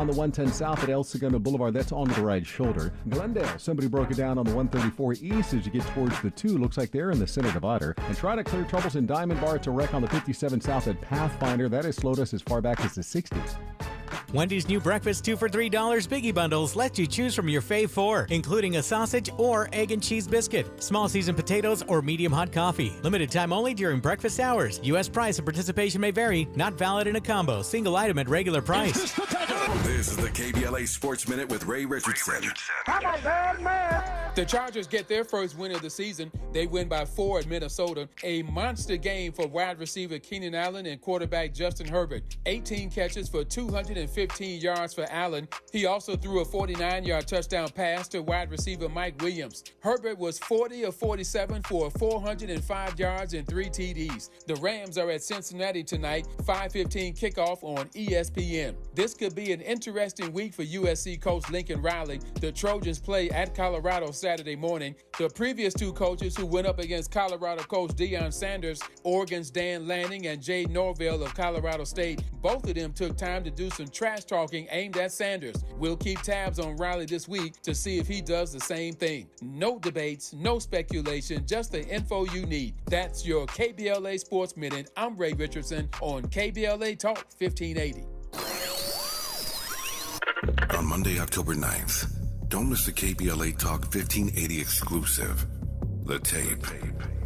On the 110 South at El Segundo Boulevard, that's on the right shoulder. Glendale, somebody broke it down on the 134 East as you get towards the 2. Looks like they're in the center divider. And try to clear troubles in Diamond Bar. It's a wreck on the 57 South at Pathfinder. That has slowed us as far back as the 60s. Wendy's new breakfast 2 for $3 Biggie Bundles lets you choose from your fave 4, including a sausage or egg and cheese biscuit, small seasoned potatoes, or medium hot coffee. Limited time only during breakfast hours. U.S. price and participation may vary. Not valid in a combo. Single item at regular price. This is the KBLA Sports Minute with Ray Richardson. I'm a bad man. The Chargers get their first win of the season. They win by 4 at Minnesota. A monster game for wide receiver Keenan Allen and quarterback Justin Herbert. 18 catches for 215 yards for Allen. He also threw a 49-yard touchdown pass to wide receiver Mike Williams. Herbert was 40 of 47 for 405 yards and 3 TDs. The Rams are at Cincinnati tonight, 5:15 kickoff on ESPN. This could be an interesting week for USC coach Lincoln Riley. The Trojans play at Colorado Saturday morning. The previous 2 coaches who went up against Colorado coach Deion Sanders, Oregon's Dan Lanning and Jay Norvell of Colorado State, both of them took time to do some trash talking aimed at Sanders. We'll keep tabs on Riley this week to see if he does the same thing. No debates, no speculation, just the info you need. That's your KBLA Sports Minute. I'm Ray Richardson on KBLA Talk 1580. On Monday, October 9th, don't miss the KBLA Talk 1580 exclusive. The tape.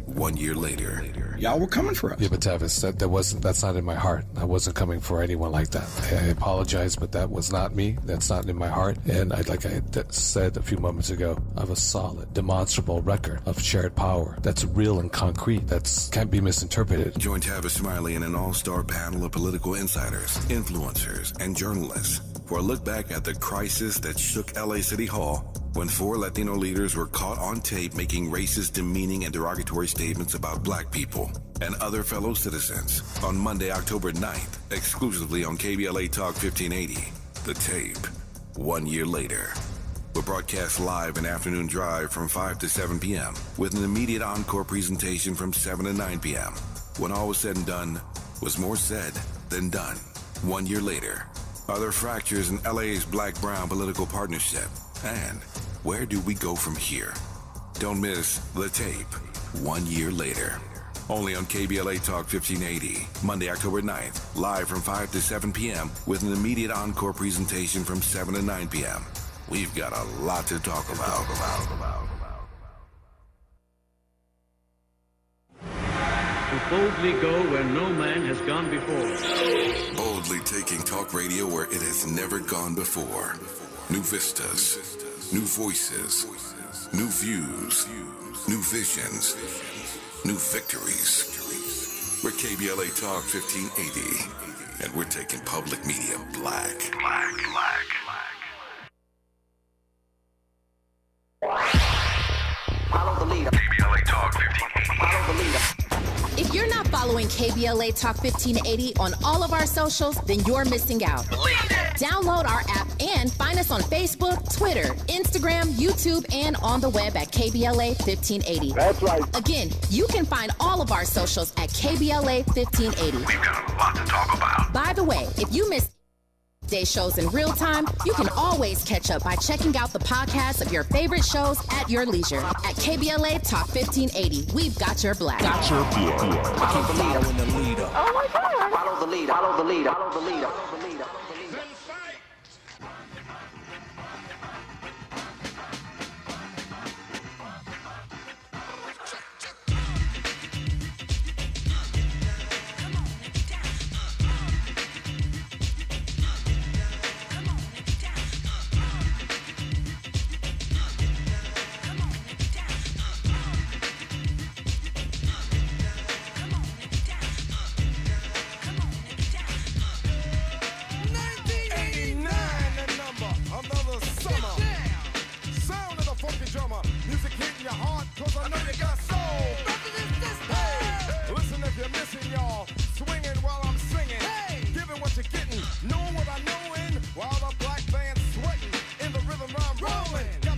1 year later. Y'all were coming for us. Yeah, but Tavis, that's not in my heart. I wasn't coming for anyone like that. I apologize, but that was not me. That's not in my heart. And like I said a few moments ago, I have a solid, demonstrable record of shared power that's real and concrete. That can't be misinterpreted. Join Tavis Smiley and an all-star panel of political insiders, influencers, and journalists for a look back at the crisis that shook LA City Hall when 4 Latino leaders were caught on tape making racist, demeaning, and derogatory statements about black people and other fellow citizens. On Monday, October 9th, exclusively on KBLA Talk 1580, The Tape. 1 year later. We're broadcast live in afternoon drive from 5 to 7 p.m. with an immediate encore presentation from 7 to 9 p.m. When all was said and done, was more said than done. 1 year later. Are there fractures in LA's black-brown political partnership? And where do we go from here? Don't miss The Tape. 1 year later. Only on KBLA Talk 1580. Monday, October 9th. Live from 5 to 7 p.m. with an immediate encore presentation from 7 to 9 p.m. We've got a lot to talk about. To boldly go where no man has gone before. Boldly taking talk radio where it has never gone before. New vistas, new voices, new views, new visions, new victories. We're KBLA Talk 1580, and we're taking public media black. Follow the leader. KBLA Talk 1580. Follow the leader. If you're not following KBLA Talk 1580 on all of our socials, then you're missing out. Download our app and find us on Facebook, Twitter, Instagram, YouTube, and on the web at KBLA 1580. That's right. Again, you can find all of our socials at KBLA 1580. We've got a lot to talk about. By the way, if you missed day shows in real time, you can always catch up by checking out the podcasts of your favorite shows at your leisure. At KBLA Talk 1580, we've got your black. Follow the leader. Oh my God. Follow the leader. Follow the leader. Follow the leader. Follow the leader.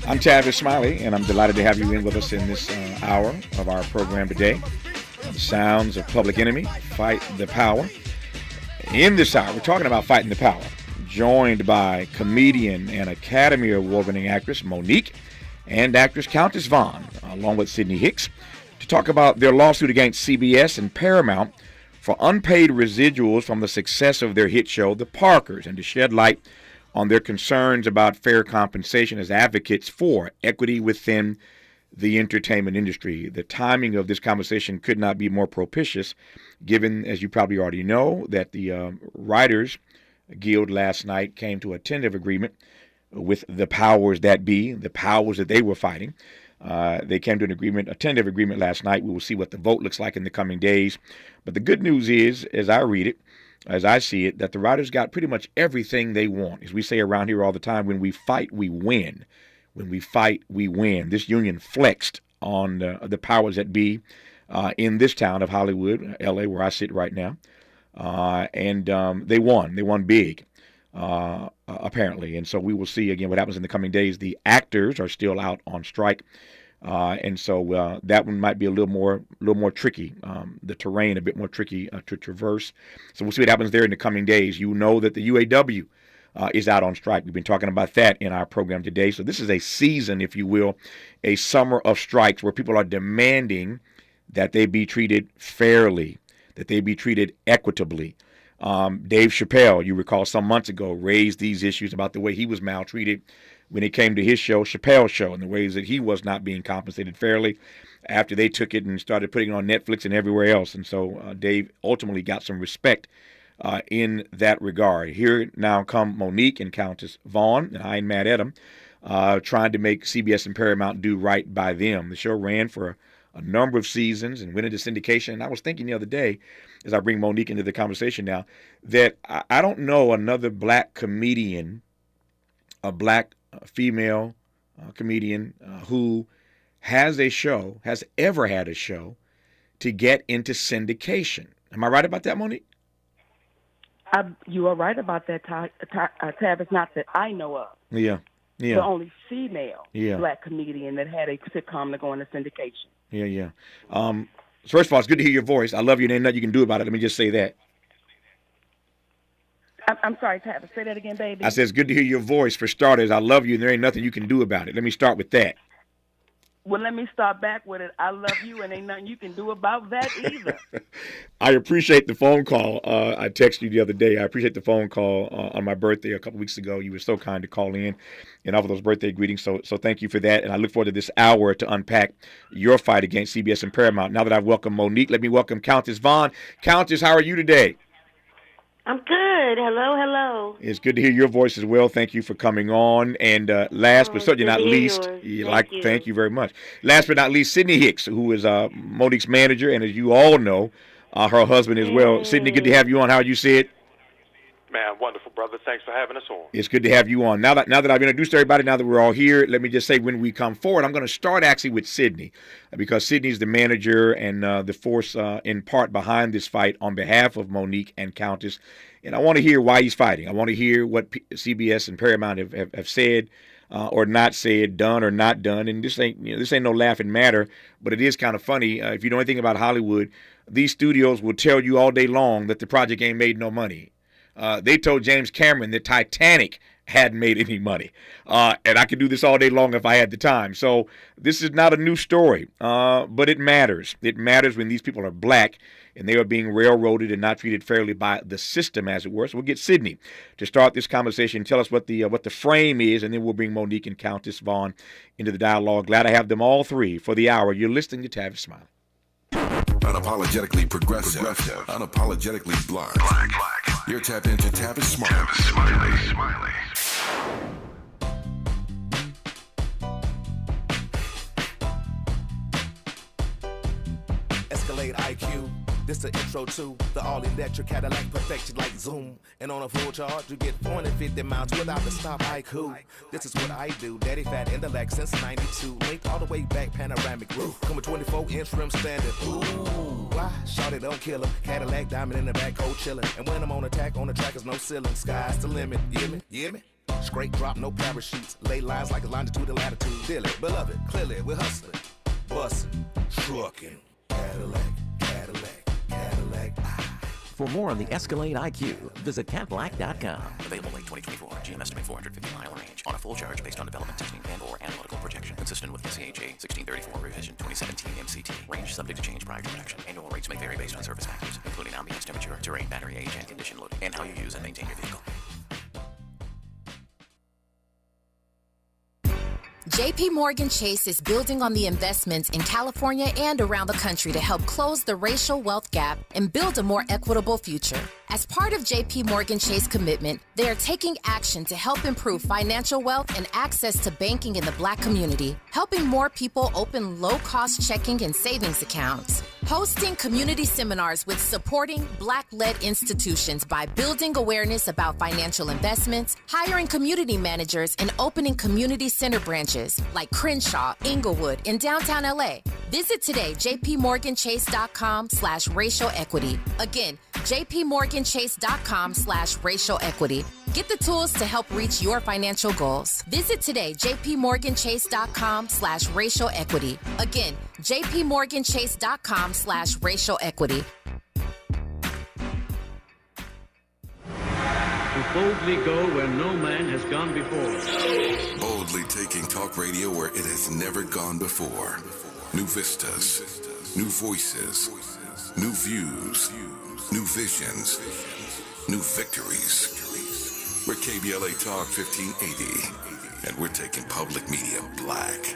I'm Tavis Smiley, and I'm delighted to have you in with us in this hour of our program today. The sounds of Public Enemy, Fight the Power. In this hour, we're talking about fighting the power. joined by comedian and Academy Award-winning actress Monique and actress Countess Vaughn, along with Sydney Hicks, to talk about their lawsuit against CBS and Paramount for unpaid residuals from the success of their hit show, The Parkers, and to shed light on their concerns about fair compensation as advocates for equity within the entertainment industry. The timing of this conversation could not be more propitious, given, as you probably already know, that the Writers Guild last night came to a tentative agreement with the powers that be, the powers that they were fighting. They came to an agreement, a tentative agreement last night. We will see what the vote looks like in the coming days. But the good news is, as I read it, as I see it, that the writers got pretty much everything they want. As we say around here all the time, when we fight, we win. When we fight, we win. This union flexed on the powers that be in this town of Hollywood, L.A., where I sit right now. And they won. They won big, apparently. And so we will see, again, what happens in the coming days. The actors are still out on strike. And so that one might be a little more tricky, the terrain a bit more tricky to traverse. So we'll see what happens there in the coming days. You know that the UAW is out on strike. We've been talking about that in our program today. So this is a season, if you will, a summer of strikes where people are demanding that they be treated fairly, that they be treated equitably. Dave Chappelle, you recall some months ago, raised these issues about the way he was maltreated when it came to his show, Chappelle's Show, and the ways that he was not being compensated fairly after they took it and started putting it on Netflix and everywhere else. And so Dave ultimately got some respect in that regard. Here now come Monique and Countess Vaughn, and I ain't mad at them, trying to make CBS and Paramount do right by them. The show ran for a number of seasons and went into syndication. And I was thinking the other day, as I bring Monique into the conversation now, that I don't know another black comedian, a black female comedian who has ever had a show to get into syndication. Am I right about that, Monique? You are right about that, Tavis, not that I know of. Yeah. The only female black comedian that had a sitcom to go into syndication. Yeah. So first of all, it's good to hear your voice. I love you, and ain't nothing you can do about it. Let me just say that. I'm sorry, Tavis. Say that again, baby. I said it's good to hear your voice. For starters, I love you, and there ain't nothing you can do about it. Let me start with that. Well, let me start back with it. I love you, and ain't nothing you can do about that either. I appreciate the phone call. I texted you the other day. I appreciate the phone call on my birthday a couple weeks ago. You were so kind to call in and offer those birthday greetings. So thank you for that. And I look forward to this hour to unpack your fight against CBS and Paramount. Now that I've welcomed Monique, let me welcome Countess Vaughn. Countess, how are you today? I'm good. Hello. It's good to hear your voice as well. Thank you for coming on. And last but certainly not least, thank you very much. Last but not least, Sydney Hicks, who is Monique's manager, and as you all know, her husband as well. Sydney, good to have you on. How are you, Sid? Man, wonderful, brother. Thanks for having us on. It's good to have you on. Now that I've introduced everybody, now that we're all here, let me just say when we come forward, I'm going to start actually with Sydney, because Sydney's the manager and the force in part behind this fight on behalf of Monique and Countess. And I want to hear why he's fighting. I want to hear what CBS and Paramount have said or not said, done or not done. And this ain't no laughing matter, but it is kind of funny. If you know anything about Hollywood, these studios will tell you all day long that the project ain't made no money. They told James Cameron that Titanic hadn't made any money. And I could do this all day long if I had the time. So this is not a new story, but it matters. It matters when these people are black and they are being railroaded and not treated fairly by the system, as it were. So we'll get Sydney to start this conversation, tell us what the frame is, and then we'll bring Monique and Countess Vaughn into the dialogue. Glad I have them all three for the hour. You're listening to Tavis Smiley. Unapologetically progressive. Unapologetically black. You're tapped into Tavis Smiley. Escalade IQ. This the intro to the all-electric Cadillac perfected like Zoom. And on a full charge, you get 450 miles without the stop. Haiku. This is what I do. Daddy fat intellect since 92. Linked all the way back, panoramic roof. Come with 24-inch rim standard. Ooh, why? Shout it, don't kill him. Cadillac diamond in the back, cold chillin'. And when I'm on attack, on the track is no ceiling. Sky's the limit. You hear me? Straight drop, no parachutes. Lay lines like a longitude and latitude. Dilly, beloved, clearly we're hustling. Bussin', truckin'. Cadillac. For more on the Escalade IQ, visit catblack.com. Available late 2024. GM estimate 450-mile range on a full charge based on development testing and/or analytical projection. Consistent with SCHA 1634 revision 2017 MCT. Range subject to change prior to production. Annual rates may vary based on service factors, including ambience temperature, terrain, battery age, and condition loading, and how you use and maintain your vehicle. JP Morgan Chase is building on the investments in California and around the country to help close the racial wealth gap and build a more equitable future. As part of JP Morgan Chase commitment, they are taking action to help improve financial wealth and access to banking in the Black community, helping more people open low-cost checking and savings accounts, hosting community seminars with supporting Black-led institutions by building awareness about financial investments, hiring community managers, and opening community center branches like Crenshaw, Inglewood, and downtown LA. Visit today, jpmorganchase.com/racial equity. Again, jpmorganchase.com/racial equity. Get the tools to help reach your financial goals. Visit today, jpmorganchase.com/racial equity. Again, jpmorganchase.com/racial equity. To boldly go where no man has gone before. Boldly taking talk radio where it has never gone before. New vistas, new voices, new views, new visions, new victories. We're KBLA Talk 1580, and we're taking public media black.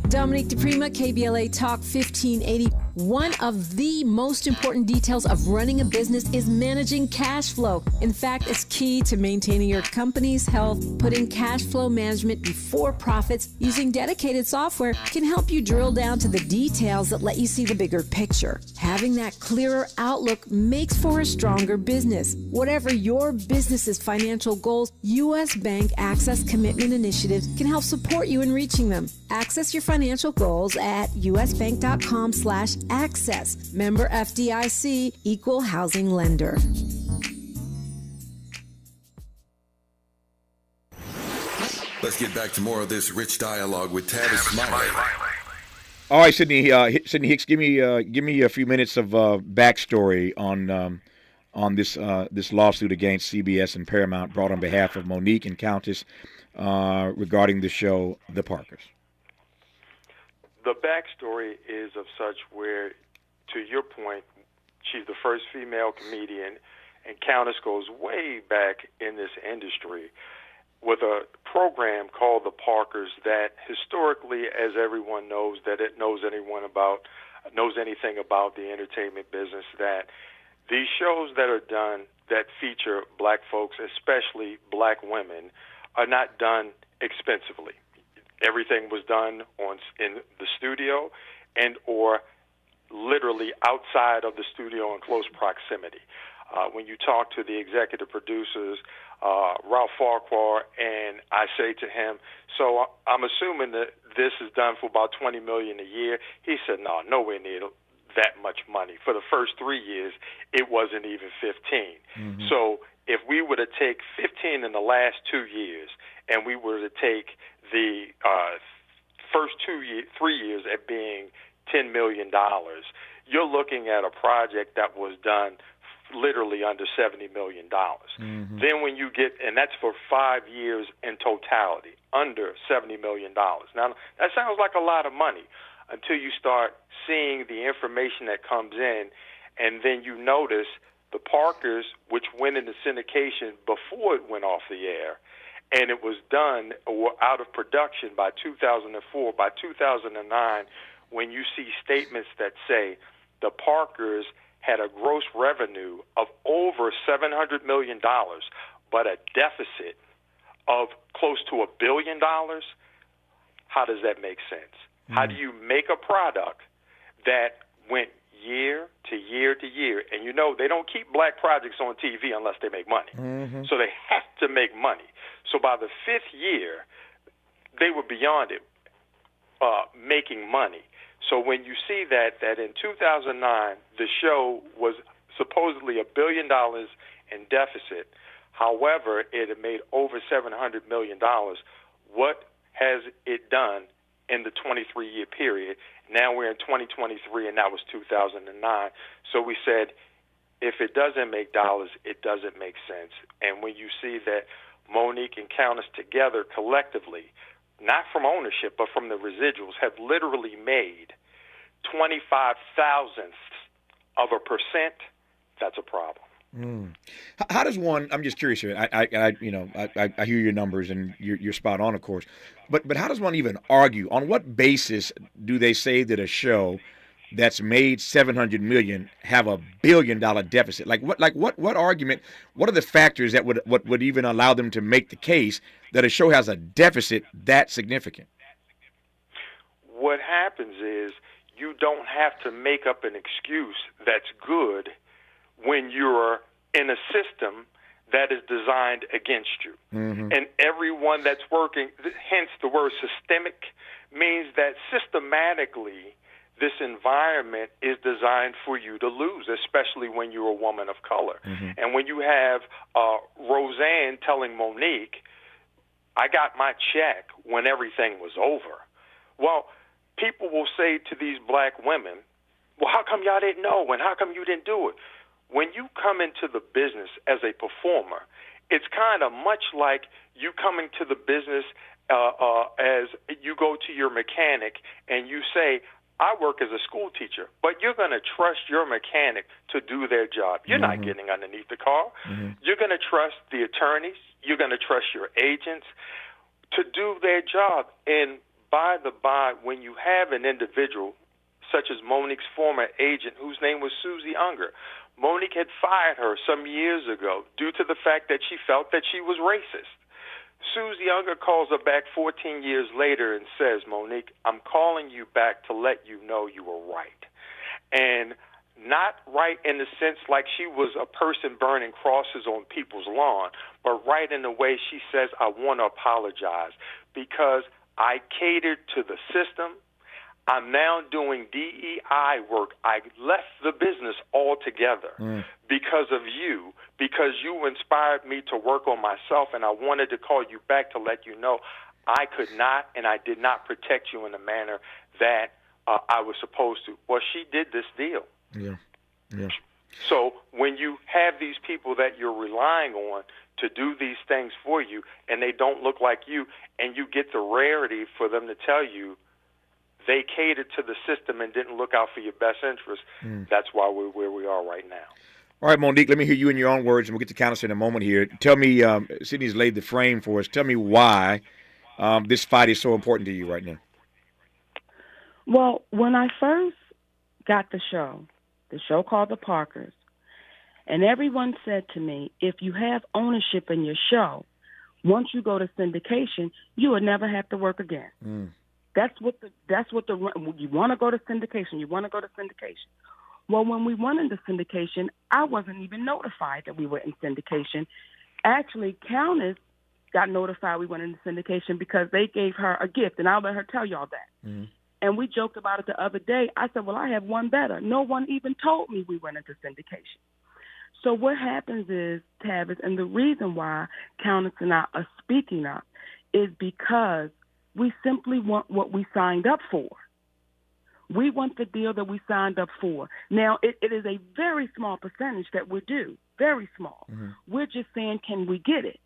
Dominique DePrima, KBLA Talk 1580. One of the most important details of running a business is managing cash flow. In fact, it's key to maintaining your company's health. Putting cash flow management before profits using dedicated software can help you drill down to the details that let you see the bigger picture. Having that clearer outlook makes for a stronger business. Whatever your business's financial goals, U.S. Bank Access Commitment Initiatives can help support you in reaching them. Access your financial goals at usbank.com/access. Member FDIC, Equal Housing Lender. Let's get back to more of this rich dialogue with Tavis Smiley. All right, Sydney Hicks, give me a few minutes of backstory on this lawsuit against CBS and Paramount brought on behalf of Monique and Countess regarding the show The Parkers. The backstory is of such where, to your point, she's the first female comedian, and Countess goes way back in this industry with a program called The Parkers that historically, as everyone knows, that it knows anything about the entertainment business, that these shows that are done that feature black folks, especially black women, are not done expensively. Everything was done in the studio and or literally outside of the studio in close proximity. When you talk to the executive producers, Ralph Farquhar, and I say to him, so I'm assuming that this is done for about $20 million a year. He said, no, nowhere near that much money. For the first 3 years, it wasn't even 15. Mm-hmm. So if we were to take 15 in the last 2 years, and we were to take the first 3 years at being $10 million, you're looking at a project that was done literally under $70 million. Mm-hmm. Then when you get, and that's for 5 years in totality, under $70 million. Now, that sounds like a lot of money until you start seeing the information that comes in, and then you notice the Parkers, which went into syndication before it went off the air, and it was done or out of production by 2004. By 2009, when you see statements that say the Parkers had a gross revenue of over $700 million, but a deficit of close to $1 billion, how does that make sense? Mm-hmm. How do you make a product that went year to year to year? And you know they don't keep black projects on TV unless they make money. Mm-hmm. So they have to make money. So by the 5th year, they were beyond it, making money. So when you see that in 2009, the show was supposedly $1 billion in deficit. However, it had made over $700 million. What has it done in the 23-year period. Now we're in 2023, and that was 2009. So we said, if it doesn't make dollars, it doesn't make sense. And when you see that Monique and Countess together collectively, not from ownership, but from the residuals, have literally made 25 thousandths of a percent, that's a problem. How does one? I'm just curious here. I hear your numbers and you're spot on, of course. But how does one even argue? On what basis do they say that a show that's made $700 million have $1 billion deficit? What argument? What are the factors that would even allow them to make the case that a show has a deficit that significant? What happens is you don't have to make up an excuse that's good when you're in a system that is designed against you. Mm-hmm. And everyone that's working, hence the word systemic, means that systematically this environment is designed for you to lose, especially when you're a woman of color. Mm-hmm. And when you have Roseanne telling Monique, I got my check when everything was over. Well, people will say to these black women, well, how come y'all didn't know? And how come you didn't do it? When you come into the business as a performer, it's kind of much like you coming to the business as you go to your mechanic and you say, I work as a school teacher, but you're going to trust your mechanic to do their job. You're not getting underneath the car. You're going to trust the attorneys. You're going to trust your agents to do their job. And by the by, when you have an individual such as Monique's former agent, whose name was Susie Unger, Monique had fired her some years ago due to the fact that she felt that she was racist. Susie Unger calls her back 14 years later and says, Monique, I'm calling you back to let you know you were right. And not right in the sense like she was a person burning crosses on people's lawn, but right in the way she says, I want to apologize because I catered to the system. I'm now doing DEI work. I left the business altogether because of you, because you inspired me to work on myself, and I wanted to call you back to let you know I could not and I did not protect you in the manner that I was supposed to. Well, she did this deal. Yeah. So when you have these people that you're relying on to do these things for you, and they don't look like you, and you get the rarity for them to tell you they catered to the system and didn't look out for your best interest, that's why we're where we are right now. All right, Monique, let me hear you in your own words, and we'll get to Countess in a moment here. Tell me, Sydney's laid the frame for us. Tell me why this fight is so important to you right now. Well, when I first got the show called The Parkers, and everyone said to me, if you have ownership in your show, once you go to syndication, you will never have to work again. That's what you want to go to syndication. You want to go to syndication. Well, when we went into syndication, I wasn't even notified that we were in syndication. Actually, Countess got notified we went into syndication because they gave her a gift, and I'll let her tell y'all that. And we joked about it the other day. I said, well, I have one better. No one even told me we went into syndication. So what happens is, Tavis, and the reason why Countess and I are speaking up is because we simply want what we signed up for. We want the deal that we signed up for. Now, it is a very small percentage that we're due, very small. We're just saying, can we get it?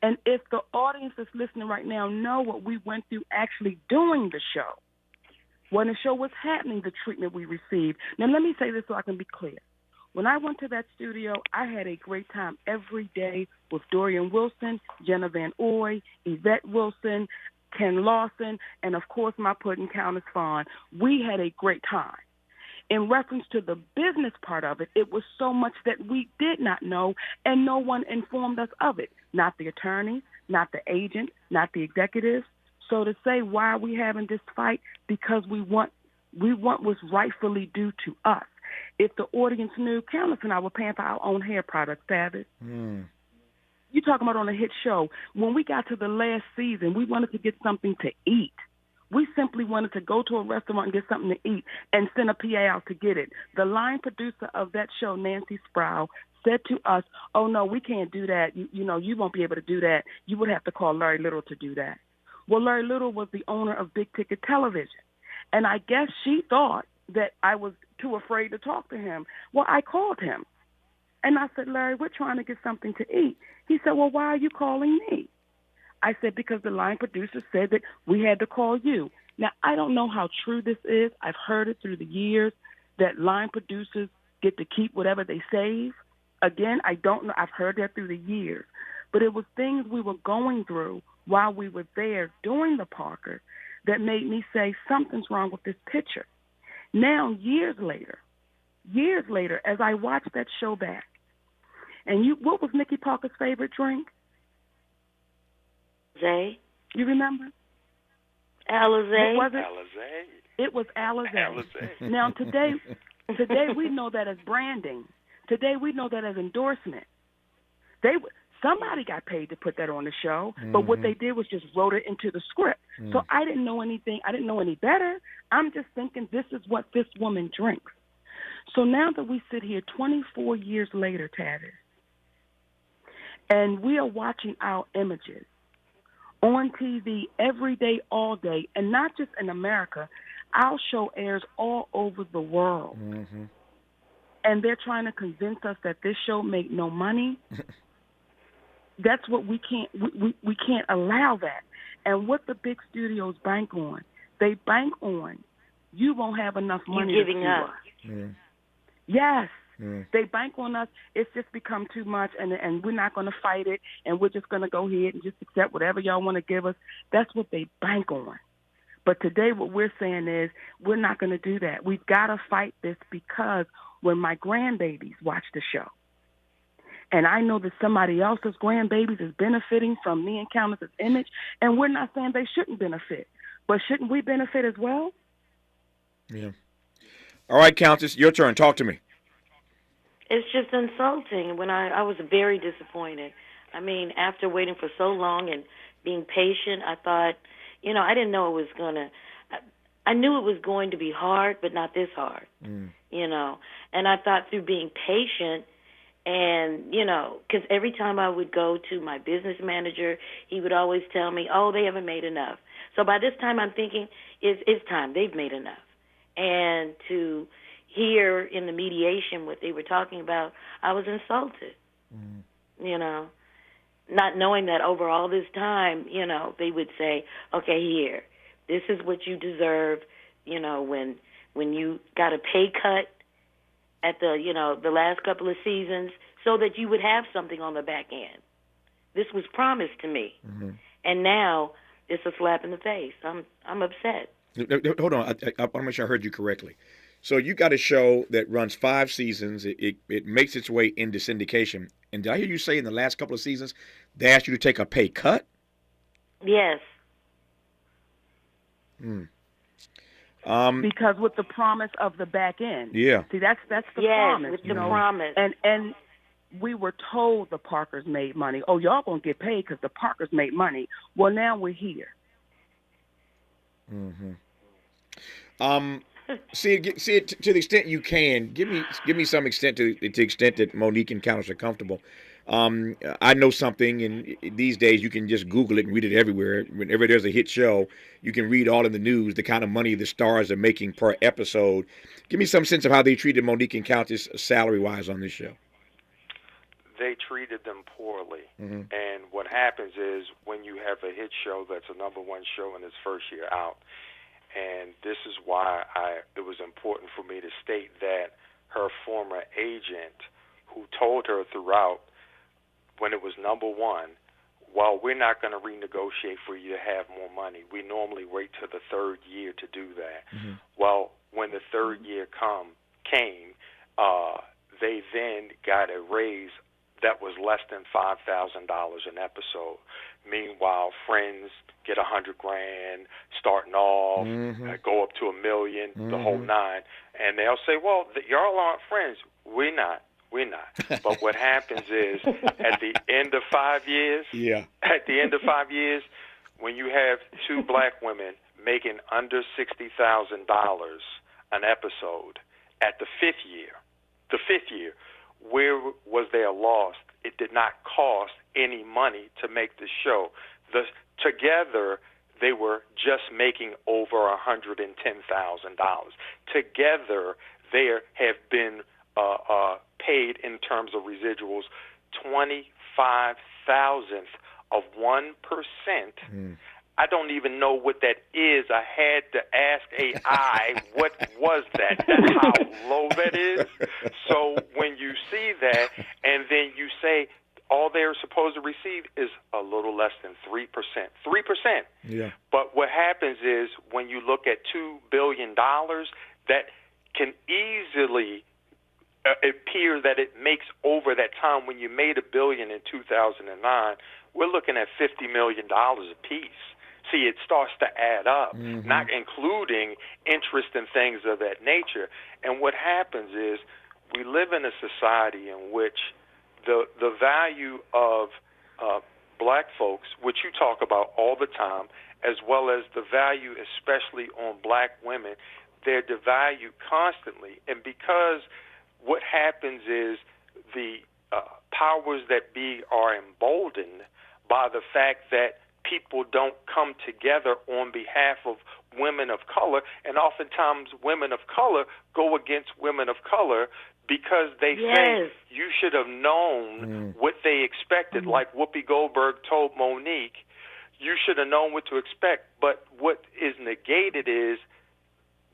And if the audience that's listening right now know what we went through actually doing the show, when the show was happening, the treatment we received. Now, let me say this so I can be clear. When I went to that studio, I had a great time every day with Dorian Wilson, Jenna Van Oy, Yvette Wilson, Ken Lawson, and, of course, my pudding Countess Vaughn. We had a great time. In reference to the business part of it, it was so much that we did not know, and no one informed us of it. Not the attorneys, not the agent, not the executives. So to say why are we having this fight, because we want what's rightfully due to us. If the audience knew, Countess and I were paying for our own hair products, Tavis. You talking about on a hit show. When we got to the last season, we wanted to get something to eat. We simply wanted to go to a restaurant and get something to eat and send a PA out to get it. The line producer of that show, Nancy Sproul, said to us, oh, no, we can't do that. You know, you won't be able to do that. You would have to call Larry Little to do that. Well, Larry Little was the owner of Big Ticket Television. And I guess she thought that I was too afraid to talk to him. Well, I called him. And I said, Larry, we're trying to get something to eat. He said, well, why are you calling me? I said, because the line producer said that we had to call you. Now, I don't know how true this is. I've heard it through the years that line producers get to keep whatever they save. Again, I don't know. I've heard that through the years. But it was things we were going through while we were there doing the Parker that made me say something's wrong with this picture. Now, years later, as I watched that show back, and what was Nikki Parker's favorite drink? Alizé. You remember? Alizé. What was it? Alizé. It was Alizé. Alizé. Now, today we know that as branding. Today we know that as endorsement. Somebody got paid to put that on the show, but what they did was just wrote it into the script. So I didn't know anything. I didn't know any better. I'm just thinking this is what this woman drinks. So now that we sit here 24 years later, Tavis, and we are watching our images on TV every day, all day, and not just in America. Our show airs all over the world. Mm-hmm. And they're trying to convince us that this show make no money. That's what we can't allow that. And what the big studios bank on, they bank on you won't have enough money you giving to up. us. Yes. They bank on us. It's just become too much, and we're not going to fight it, and we're just going to go ahead and just accept whatever y'all want to give us. That's what they bank on. But today what we're saying is we're not going to do that. We've got to fight this because when my grandbabies watch the show, and I know that somebody else's grandbabies is benefiting from me and Countess's image, and we're not saying they shouldn't benefit, but shouldn't we benefit as well? Yeah. All right, Countess, your turn. Talk to me. It's just insulting. When I was very disappointed. I mean, after waiting for so long and being patient, I thought, I didn't know it was going to, I knew it was going to be hard, but not this hard, And I thought through being patient and, because every time I would go to my business manager, he would always tell me, oh, they haven't made enough. So by this time I'm thinking, it's time. They've made enough. And to hear in the mediation what they were talking about, I was insulted, not knowing that over all this time, they would say, okay, here, this is what you deserve, when you got a pay cut at the last couple of seasons so that you would have something on the back end. This was promised to me. Mm-hmm. And now it's a slap in the face. I'm upset. Hold on. I want to make sure I heard you correctly. So you got a show that runs 5 seasons. It makes its way into syndication. And did I hear you say in the last couple of seasons they asked you to take a pay cut? Yes. Because with the promise of the back end. Yeah. See, that's the promise. With the promise. And we were told the Parkers made money. Oh, y'all going to get paid because the Parkers made money. Well, now we're here. Mm-hmm. See it to the extent you can. Give me some extent to the extent that Monique and Countess are comfortable. I know something, and these days you can just Google it and read it everywhere. Whenever there's a hit show, you can read all in the news the kind of money the stars are making per episode. Give me some sense of how they treated Monique and Countess salary-wise on this show. They treated them poorly. Mm-hmm. And what happens is when you have a hit show that's a number 1 show in its first year out, and this is why it was important for me to state that her former agent, who told her throughout when it was number 1, well, we're not going to renegotiate for you to have more money. We normally wait till the 3rd year to do that. Mm-hmm. Well, when the 3rd year came, they then got a raise that was less than $5,000 an episode. Meanwhile, Friends get $100,000 starting off, go up to $1 million, the whole 9, and they'll say, "Well, y'all aren't Friends. We're not. But what happens is, at the end of 5 years, when you have 2 black women making under $60,000 an episode, at the 5th year, where was there loss? It did not cost any money to make the show. Together, they were just making over $110,000. Together, they have been paid in terms of residuals 25 thousandth of 1%. I don't even know what that is. I had to ask AI what was that. That's how low that is. So when you see that, and then you say all they're supposed to receive is a little less than 3%. 3%. Yeah. But what happens is when you look at $2 billion, that can easily appear that it makes over that time. When you made $1 billion in 2009, we're looking at $50 million apiece. See, it starts to add up, not including interest and things of that nature. And what happens is we live in a society in which the value of black folks, which you talk about all the time, as well as the value especially on black women, they're devalued constantly. And because what happens is the powers that be are emboldened by the fact that people don't come together on behalf of women of color, and oftentimes women of color go against women of color because they say you should have known what they expected, like Whoopi Goldberg told Monique, you should have known what to expect. But what is negated is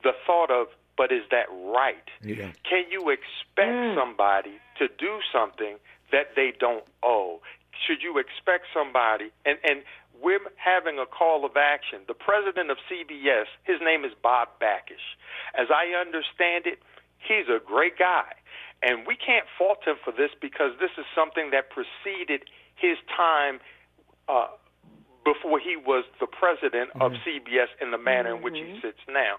the thought of, but is that right? Yeah. Can you expect somebody to do something that they don't owe? Should you expect somebody, and we're having a call of action. The president of CBS, his name is Bob Bakish. As I understand it, he's a great guy. And we can't fault him for this because this is something that preceded his time before he was the president of CBS in the manner in which he sits now.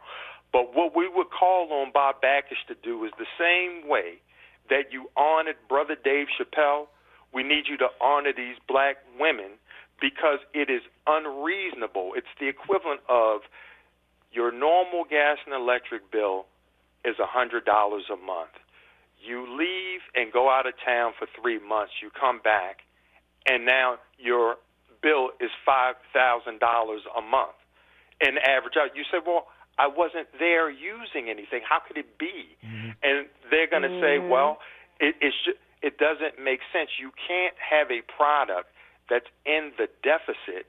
But what we would call on Bob Bakish to do is the same way that you honored Brother Dave Chappelle, we need you to honor these black women, because it is unreasonable. It's the equivalent of your normal gas and electric bill is $100 a month. You leave and go out of town for 3 months. You come back, and now your bill is $5,000 a month. And average out, you say, well, I wasn't there using anything. How could it be? And they're going to say, well, it doesn't make sense. You can't have a product that's in the deficit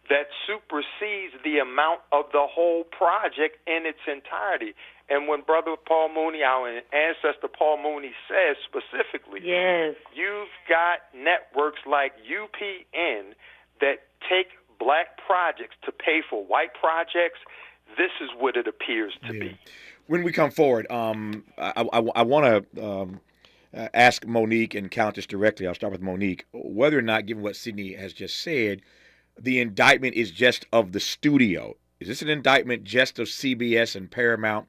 that supersedes the amount of the whole project in its entirety. And when Brother Paul Mooney, our ancestor Paul Mooney, says specifically, you've got networks like UPN that take black projects to pay for white projects, this is what it appears to be. When we come forward, I want to ask Monique and Countess directly. I'll start with Monique. Whether or not, given what Sydney has just said, the indictment is just of the studio. Is this an indictment just of CBS and Paramount,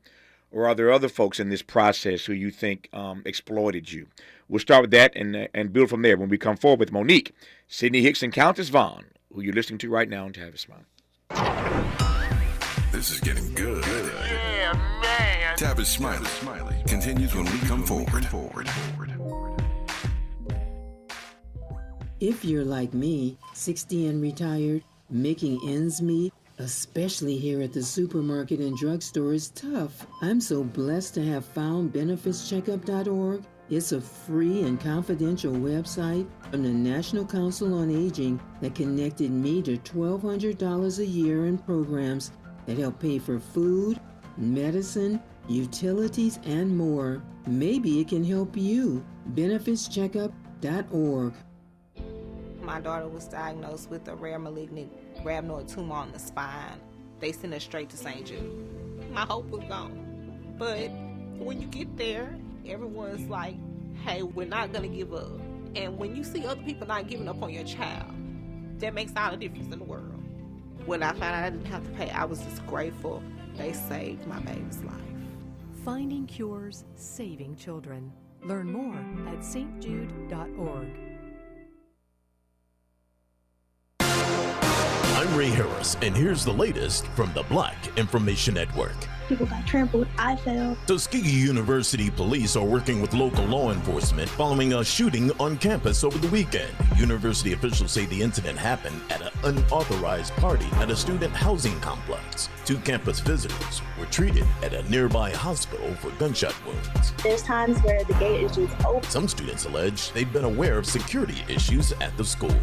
or are there other folks in this process who you think exploited you? We'll start with that and build from there when we come forward with Monique, Sydney Hicks, and Countess Vaughn, who you're listening to right now on Tavis Smiley. This is getting good. Yeah, man. Tavis Smiley continues when we come forward. If you're like me, 60 and retired, making ends meet, especially here at the supermarket and drugstore, is tough. I'm so blessed to have found benefitscheckup.org. It's a free and confidential website from the National Council on Aging that connected me to $1,200 a year in programs that help pay for food, medicine, utilities, and more. Maybe it can help you. benefitscheckup.org. My daughter was diagnosed with a rare malignant rhabdoid tumor on the spine. They sent her straight to St. Jude. My hope was gone. But when you get there, everyone's like, hey, we're not going to give up. And when you see other people not giving up on your child, that makes all the difference in the world. When I found out I didn't have to pay, I was just grateful. They saved my baby's life. Finding cures, saving children. Learn more at stjude.org. I'm Ray Harris, and here's the latest from the Black Information Network. people got trampled. I fell. Tuskegee University police are working with local law enforcement following a shooting on campus over the weekend. University officials say the incident happened at an unauthorized party at a student housing complex. 2 campus visitors were treated at a nearby hospital for gunshot wounds. There's times where the gate is just open. Some students allege they've been aware of security issues at the school.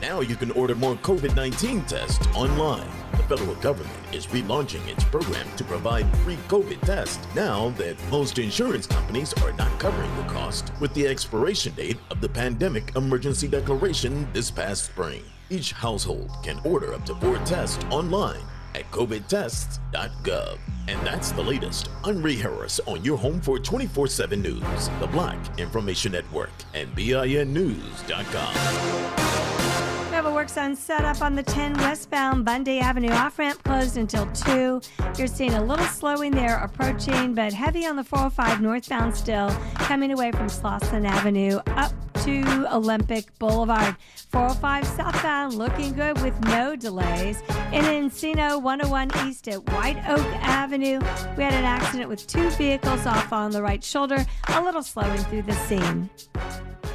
Now you can order more COVID-19 tests online. The federal government is relaunching its program to provide free COVID tests now that most insurance companies are not covering the cost with the expiration date of the pandemic emergency declaration this past spring. Each household can order up to 4 tests online at covidtests.gov. And that's the latest. I'm Ray Harris on your home for 24/7 News, the Black Information Network, and BINnews.com. Travel work zone set up on the 10 westbound Bundy Avenue off-ramp closed until 2. You're seeing a little slowing there approaching, but heavy on the 405 northbound still, coming away from Slauson Avenue up to Olympic Boulevard. 405 southbound looking good with no delays. In Encino 101 east at White Oak Avenue, we had an accident with 2 vehicles off on the right shoulder, a little slowing through the scene.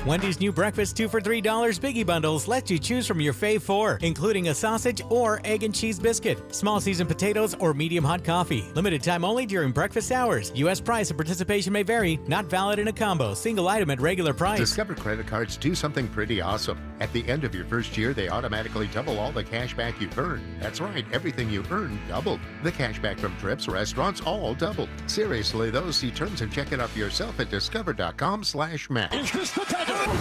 Wendy's new breakfast 2 for $3 Biggie Bundles let you choose from your fave 4, including a sausage or egg and cheese biscuit, small seasoned potatoes, or medium hot coffee. Limited time only during breakfast hours. U.S. price and participation may vary. Not valid in a combo. Single item at regular price. Discover credit cards do something pretty awesome. At the end of your first year, they automatically double all the cash back you've earned. That's right, everything you earned doubled. The cash back from trips, restaurants, all doubled. Seriously, though, see terms and check it out for yourself at discover.com/match.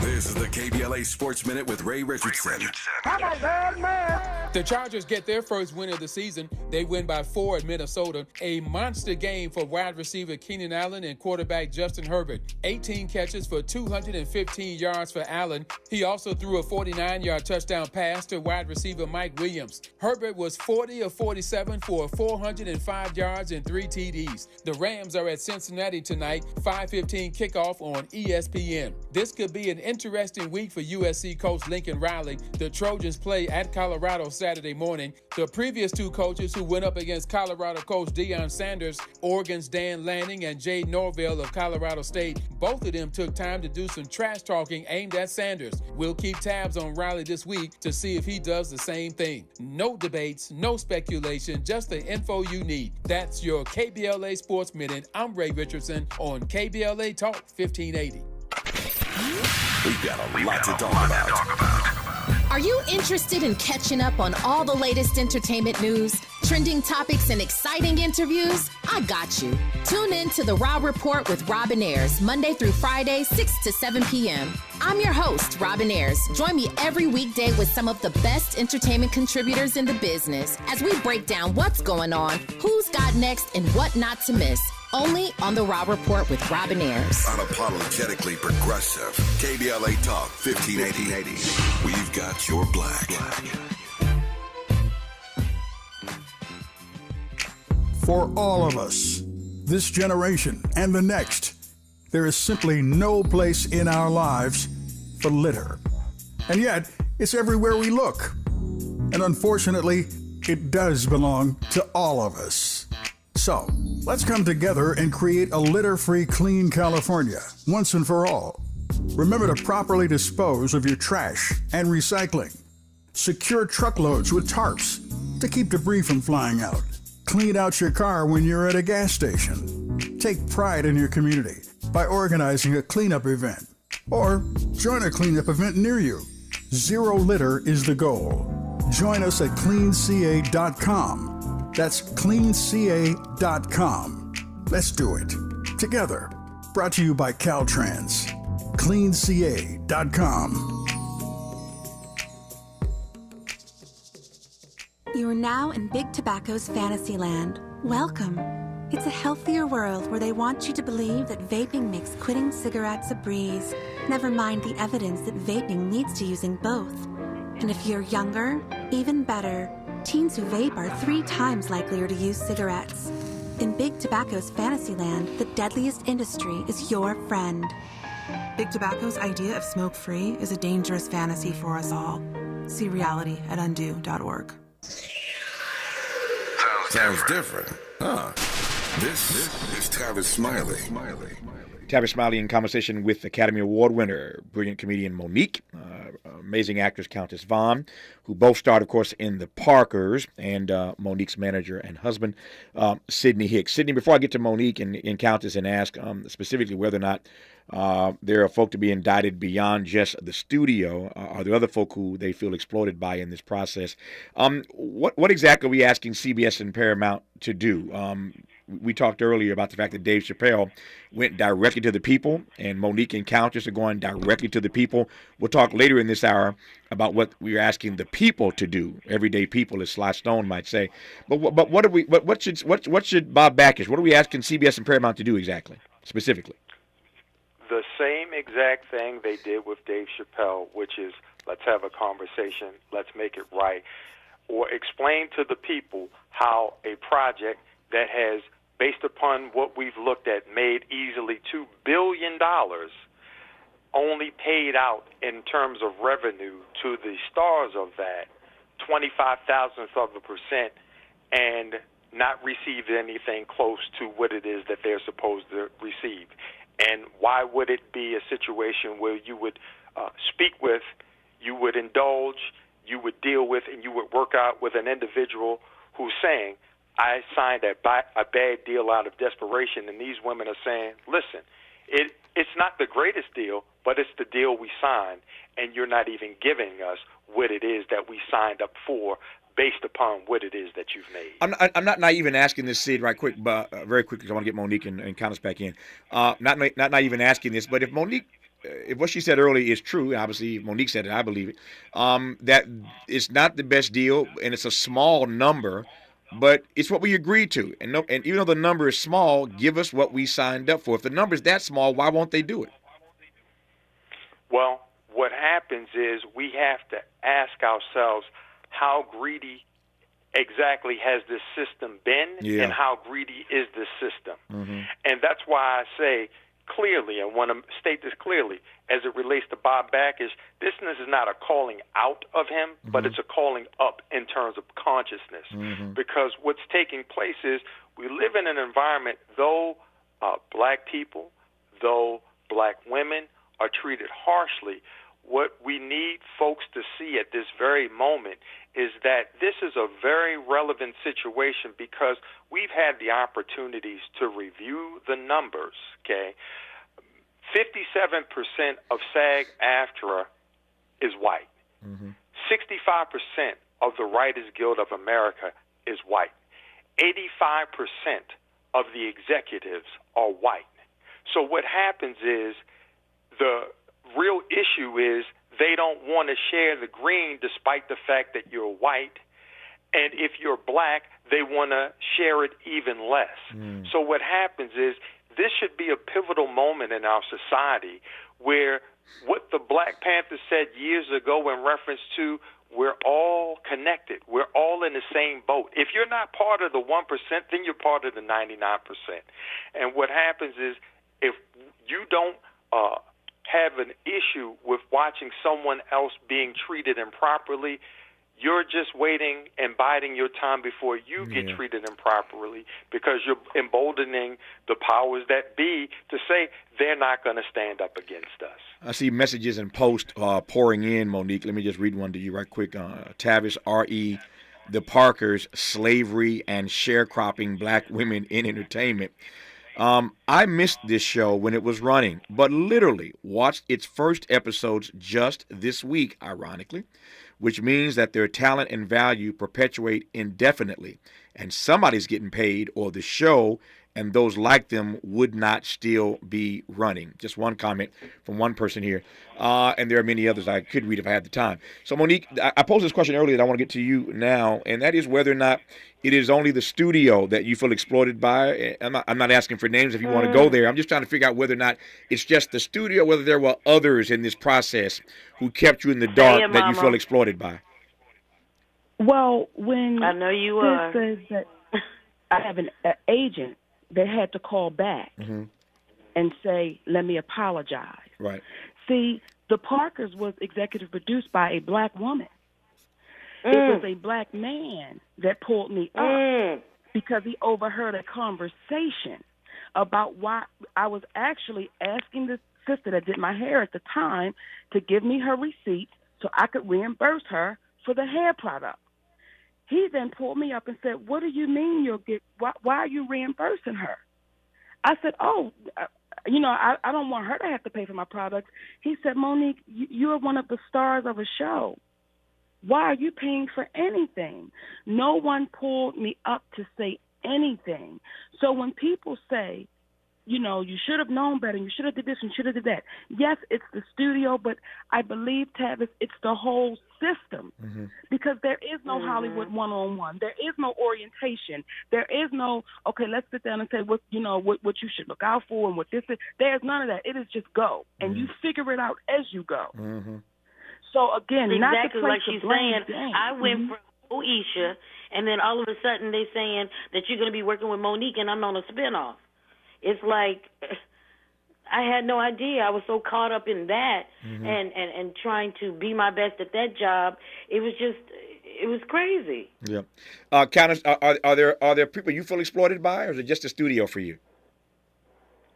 This is the KBLA Sports Minute with Ray Richardson. I'm a bad man. The Chargers get their first win of the season. They win by 4 at Minnesota. A monster game for wide receiver Keenan Allen and quarterback Justin Herbert. 18 catches for 215 yards for Allen. He also threw a 49-yard touchdown pass to wide receiver Mike Williams. Herbert was 40 of 47 for 405 yards and 3 TDs. The Rams are at Cincinnati tonight, 5:15 kickoff on ESPN. This could be an interesting week for USC coach Lincoln Riley. The Trojans play at Colorado Saturday morning. The previous 2 coaches who went up against Colorado coach Deion Sanders, Oregon's Dan Lanning, and Jay Norvell of Colorado State, both of them took time to do some trash talking aimed at Sanders. We'll keep tabs on Riley this week to see if he does the same thing. No debates, no speculation, just the info you need. That's your KBLA Sports Minute. I'm Ray Richardson on KBLA Talk 1580. We've got a lot to talk about. Are you interested in catching up on all the latest entertainment news, trending topics, and exciting interviews? I got you. Tune in to The Raw Report with Robin Ayers, Monday through Friday, 6 to 7 p.m. I'm your host, Robin Ayers. Join me every weekday with some of the best entertainment contributors in the business as we break down what's going on, who's got next, and what not to miss. Only on The Raw Report with Robin Ayers. Unapologetically progressive. KBLA Talk 1580. We've got your black. For all of us, this generation and the next, there is simply no place in our lives for litter. And yet, it's everywhere we look. And unfortunately, it does belong to all of us. So, let's come together and create a litter-free, clean California, once and for all. Remember to properly dispose of your trash and recycling. Secure truckloads with tarps to keep debris from flying out. Clean out your car when you're at a gas station. Take pride in your community by organizing a cleanup event. Or join a cleanup event near you. Zero litter is the goal. Join us at cleanca.com. That's cleanca.com. Let's do it together. Brought to you by Caltrans. cleanca.com. You are now in Big Tobacco's fantasy land. Welcome. It's a healthier world where they want you to believe that vaping makes quitting cigarettes a breeze. Never mind the evidence that vaping leads to using both. And if you're younger, even better, teens who vape are 3 times likelier to use cigarettes. In Big Tobacco's fantasy land, the deadliest industry is your friend. Big Tobacco's idea of smoke-free is a dangerous fantasy for us all. See reality at undo.org. Sounds different, huh? This is Tavis Smiley. Tavis Smiley in conversation with Academy Award winner, brilliant comedian Monique, amazing actress Countess Vaughn, who both starred, of course, in The Parkers, and Monique's manager and husband, Sidney Hicks. Sidney, before I get to Monique and Countess and ask specifically whether or not there are folk to be indicted beyond just the studio, are there other folk who they feel exploited by in this process? What exactly are we asking CBS and Paramount to do? We talked earlier about the fact that Dave Chappelle went directly to the people, and Monique and Countess are going directly to the people. We'll talk later in this hour about what we're asking the people to do, everyday people, as Sly Stone might say. But what should Bob Backus? What are we asking CBS and Paramount to do exactly, specifically? The same exact thing they did with Dave Chappelle, which is let's have a conversation, let's make it right, or explain to the people how a project that has, based upon what we've looked at, made easily $2 billion, only paid out in terms of revenue to the stars of that 25,000% and not received anything close to what it is that they're supposed to receive. And why would it be a situation where you would speak with, you would indulge, you would deal with, and you would work out with an individual who's saying, I signed a bad deal out of desperation, and these women are saying, listen, it's not the greatest deal, but it's the deal we signed, and you're not even giving us what it is that we signed up for based upon what it is that you've made. I'm not naive in asking this, Sid, right quick, but very quickly, because I want to get Monique and Countess back in. Not naive in asking this, but if Monique, if what she said earlier is true, obviously Monique said it, I believe it, that it's not the best deal, and it's a small number, but it's what we agreed to. And even though the number is small, give us what we signed up for. If the number is that small, why won't they do it? Well, what happens is we have to ask ourselves, how greedy exactly has this system been, and how greedy is this system? Mm-hmm. And that's why I say clearly, and want to state this clearly, as it relates to Bob Backus, this is not a calling out of him, but it's a calling up in terms of consciousness. Mm-hmm. Because what's taking place is we live in an environment, though black people, though black women are treated harshly, what we need folks to see at this very moment is that this is a very relevant situation because we've had the opportunities to review the numbers, okay? 57% of SAG-AFTRA is white. Mm-hmm. 65% of the Writers Guild of America is white. 85% of the executives are white. So what happens is the real issue is they don't want to share the green despite the fact that you're white. And if you're black, they want to share it even less. So what happens is this should be a pivotal moment in our society where what the Black Panthers said years ago in reference to we're all connected. We're all in the same boat. If you're not part of the 1%, then you're part of the 99%. And what happens is if you don't have an issue with watching someone else being treated improperly, you're just waiting and biding your time before you get treated improperly because you're emboldening the powers that be to say they're not going to stand up against us. I see messages and posts pouring in, Monique. Let me just read one to you right quick. Tavis, R.E., The Parkers, Slavery and Sharecropping Black Women in Entertainment. I missed this show when it was running, but literally watched its first episodes just this week, ironically, which means that their talent and value perpetuate indefinitely, and somebody's getting paid, or the show and those like them would not still be running. Just one comment from one person here, and there are many others I could read if I had the time. So, Monique, I posed this question earlier that I want to get to you now, and that is whether or not it is only the studio that you feel exploited by. I'm not asking for names if you want to go there. I'm just trying to figure out whether or not it's just the studio, whether there were others in this process who kept you in the dark that you feel exploited by. Well, when I know you says that I have an agent that had to call back and say, let me apologize. Right. See, The Parkers was executive produced by a black woman. It was a black man that pulled me up. because he overheard a conversation about why I was actually asking the sister that did my hair at the time to give me her receipt so I could reimburse her for the hair product. He then pulled me up and said, "What do you mean you'll get? Why are you reimbursing her?" I said, "Oh, I don't want her to have to pay for my products." He said, "Monique, you are one of the stars of a show. Why are you paying for anything?" No one pulled me up to say anything. So when people say, you should have known better, you should have did this and should have did that. Yes, it's the studio, but I believe, Tavis, it's the whole system. Mm-hmm. Because there is no Hollywood one-on-one. There is no orientation. There is no, okay, let's sit down and say what you should look out for and what this is. There's none of that. It is just go. And you figure it out as you go. Mm-hmm. So, again, exactly not to place like she's saying, game. I went from Oisha, and then all of a sudden they saying that you're going to be working with Monique, and I'm on a spinoff. It's like I had no idea. I was so caught up in that and trying to be my best at that job. It was crazy. Yeah. Countess, are there people you feel exploited by, or is it just a studio for you?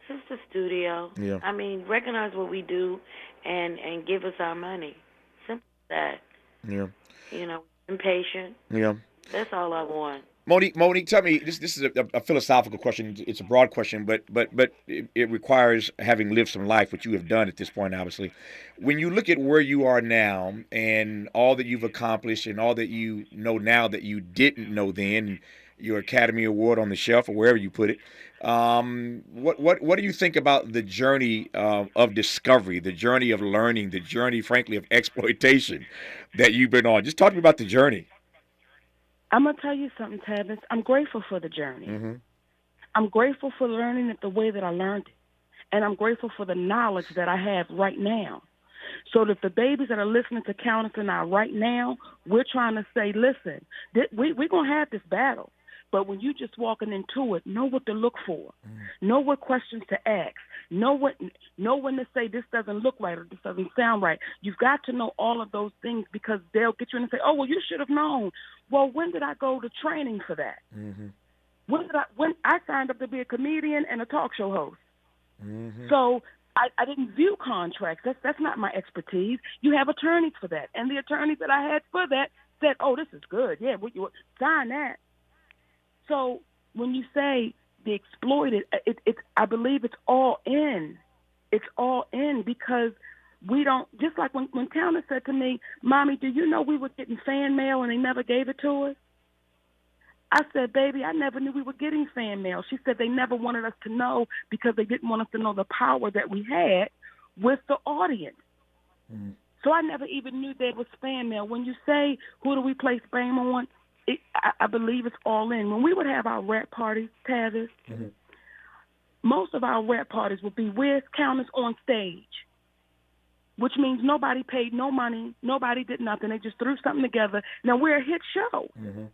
It's just a studio. Yeah. I mean, recognize what we do and give us our money. Simple as that. Yeah. Impatient. Yeah. That's all I want. Monique, tell me, this is a philosophical question. It's a broad question, but it requires having lived some life, which you have done at this point, obviously. When you look at where you are now and all that you've accomplished and all that you know now that you didn't know then, your Academy Award on the shelf or wherever you put it, what do you think about the journey of discovery, the journey of learning, the journey, frankly, of exploitation that you've been on? Just talk to me about the journey. I'm going to tell you something, Tavis. I'm grateful for the journey. Mm-hmm. I'm grateful for learning it the way that I learned it. And I'm grateful for the knowledge that I have right now. So that the babies that are listening to Countess and I right now, we're trying to say, listen, we're going to have this battle. But when you're just walking into it, know what to look for. Know what questions to ask. Know when to say this doesn't look right or this doesn't sound right. You've got to know all of those things because they'll get you in and say, oh, well, you should have known. Well, when did I go to training for that? Mm-hmm. When I signed up to be a comedian and a talk show host. Mm-hmm. So I didn't view contracts. That's not my expertise. You have attorneys for that. And the attorneys that I had for that said, oh, this is good. Yeah, sign that. So when you say the exploited, I believe it's all in. It's all in because we don't, just like when Countess said to me, Mommy, do you know we were getting fan mail and they never gave it to us? I said, baby, I never knew we were getting fan mail. She said they never wanted us to know because they didn't want us to know the power that we had with the audience. Mm-hmm. So I never even knew there was fan mail. When you say, who do we place blame on? I believe it's all in. When we would have our rap parties, Tavis, most of our rap parties would be with Countess on stage, which means nobody paid no money, nobody did nothing. They just threw something together. Now, we're a hit show. Mm-hmm.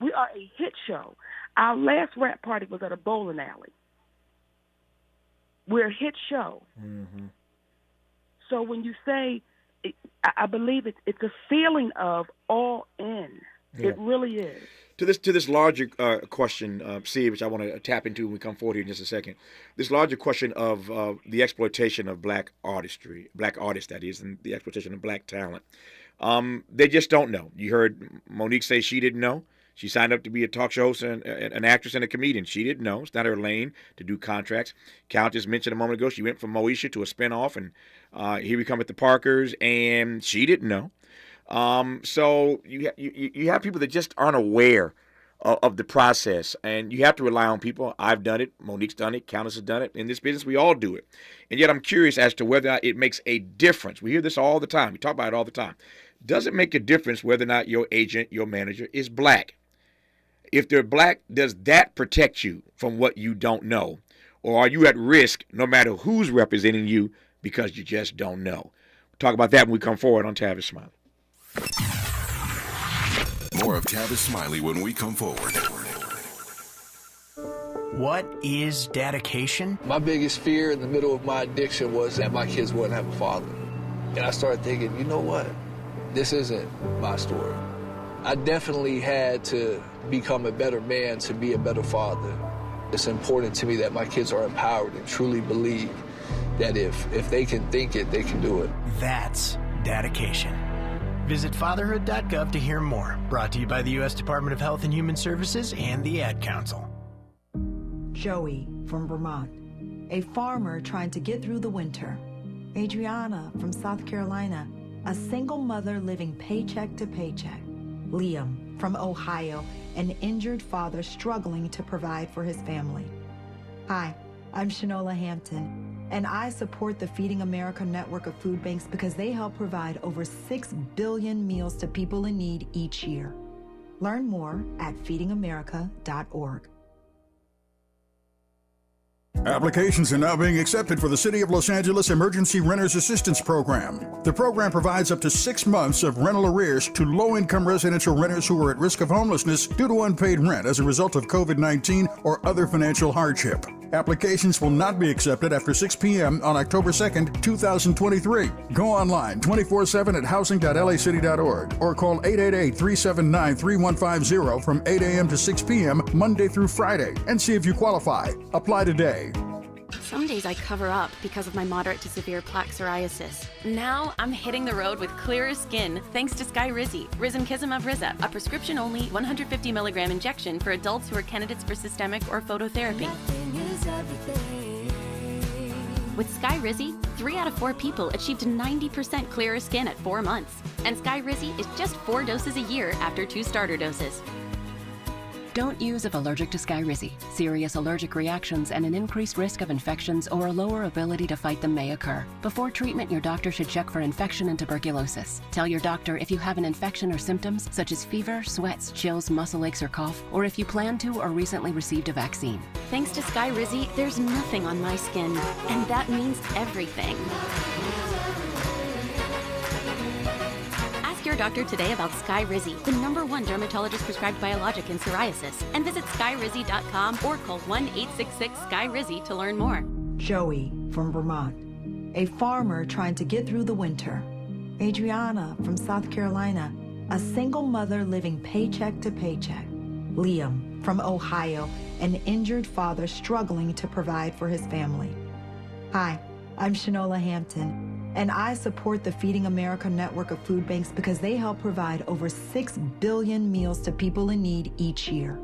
We are a hit show. Our last rap party was at a bowling alley. We're a hit show. Mm-hmm. So when you say, I believe it's a feeling of all in. Yeah. It really is. To this larger question, C, which I want to tap into when we come forward here in just a second. This larger question of the exploitation of black artists, that is, and the exploitation of black talent. They just don't know. You heard Monique say she didn't know. She signed up to be a talk show host and an actress and a comedian. She didn't know. It's not her lane to do contracts. Countess mentioned a moment ago she went from Moesha to a spinoff, and here we come at the Parkers, and she didn't know. So you have people that just aren't aware of the process, and you have to rely on people. I've done it. Monique's done it. Countess has done it. In this business, we all do it. And yet I'm curious as to whether or not it makes a difference. We hear this all the time. We talk about it all the time. Does it make a difference whether or not your agent, your manager is black? If they're black, does that protect you from what you don't know? Or are you at risk no matter who's representing you because you just don't know? We'll talk about that when we come forward on Tavis Smiley. More of Tavis Smiley when we come forward. What is dedication? My biggest fear in the middle of my addiction was that my kids wouldn't have a father. And I started thinking, you know what? This isn't my story. I definitely had to become a better man to be a better father. It's important to me that my kids are empowered and truly believe that if they can think it, they can do it. That's dedication. Visit fatherhood.gov to hear more. Brought to you by the U.S. Department of Health and Human Services and the Ad Council. Joey from Vermont, a farmer trying to get through the winter. Adriana from South Carolina, a single mother living paycheck to paycheck. Liam from Ohio, an injured father struggling to provide for his family. Hi, I'm Shanola Hampton, and I support the Feeding America network of food banks because they help provide over 6 billion meals to people in need each year. Learn more at feedingamerica.org. Applications are now being accepted for the City of Los Angeles Emergency Renters Assistance Program. The program provides up to 6 months of rental arrears to low-income residential renters who are at risk of homelessness due to unpaid rent as a result of COVID-19 or other financial hardship. Applications will not be accepted after 6 p.m. on October 2nd, 2023. Go online 24/7 at housing.lacity.org or call 888-379-3150 from 8 a.m. to 6 p.m. Monday through Friday and see if you qualify. Apply today. Some days I cover up because of my moderate to severe plaque psoriasis. Now I'm hitting the road with clearer skin thanks to Skyrizi, Risankizumab Riza, a prescription-only 150 milligram injection for adults who are candidates for systemic or phototherapy. With Skyrizi, 3 out of 4 people achieved 90% clearer skin at 4 months. And Skyrizi is just 4 doses a year after 2 starter doses. Don't use if allergic to Skyrizi. Serious allergic reactions and an increased risk of infections or a lower ability to fight them may occur. Before treatment, your doctor should check for infection and tuberculosis. Tell your doctor if you have an infection or symptoms such as fever, sweats, chills, muscle aches, or cough, or if you plan to or recently received a vaccine. Thanks to Skyrizi, there's nothing on my skin, and that means everything. Your doctor today about Skyrizi, the #1 dermatologist prescribed biologic in psoriasis, and visit skyrizi.com or call 1-866-SKY-RIZI to learn more. Joey from Vermont, a farmer trying to get through the winter. Adriana from South Carolina, a single mother living paycheck to paycheck. Liam from Ohio, an injured father struggling to provide for his family. Hi, I'm Shanola Hampton, and I support the Feeding America network of food banks because they help provide over 6 billion meals to people in need each year.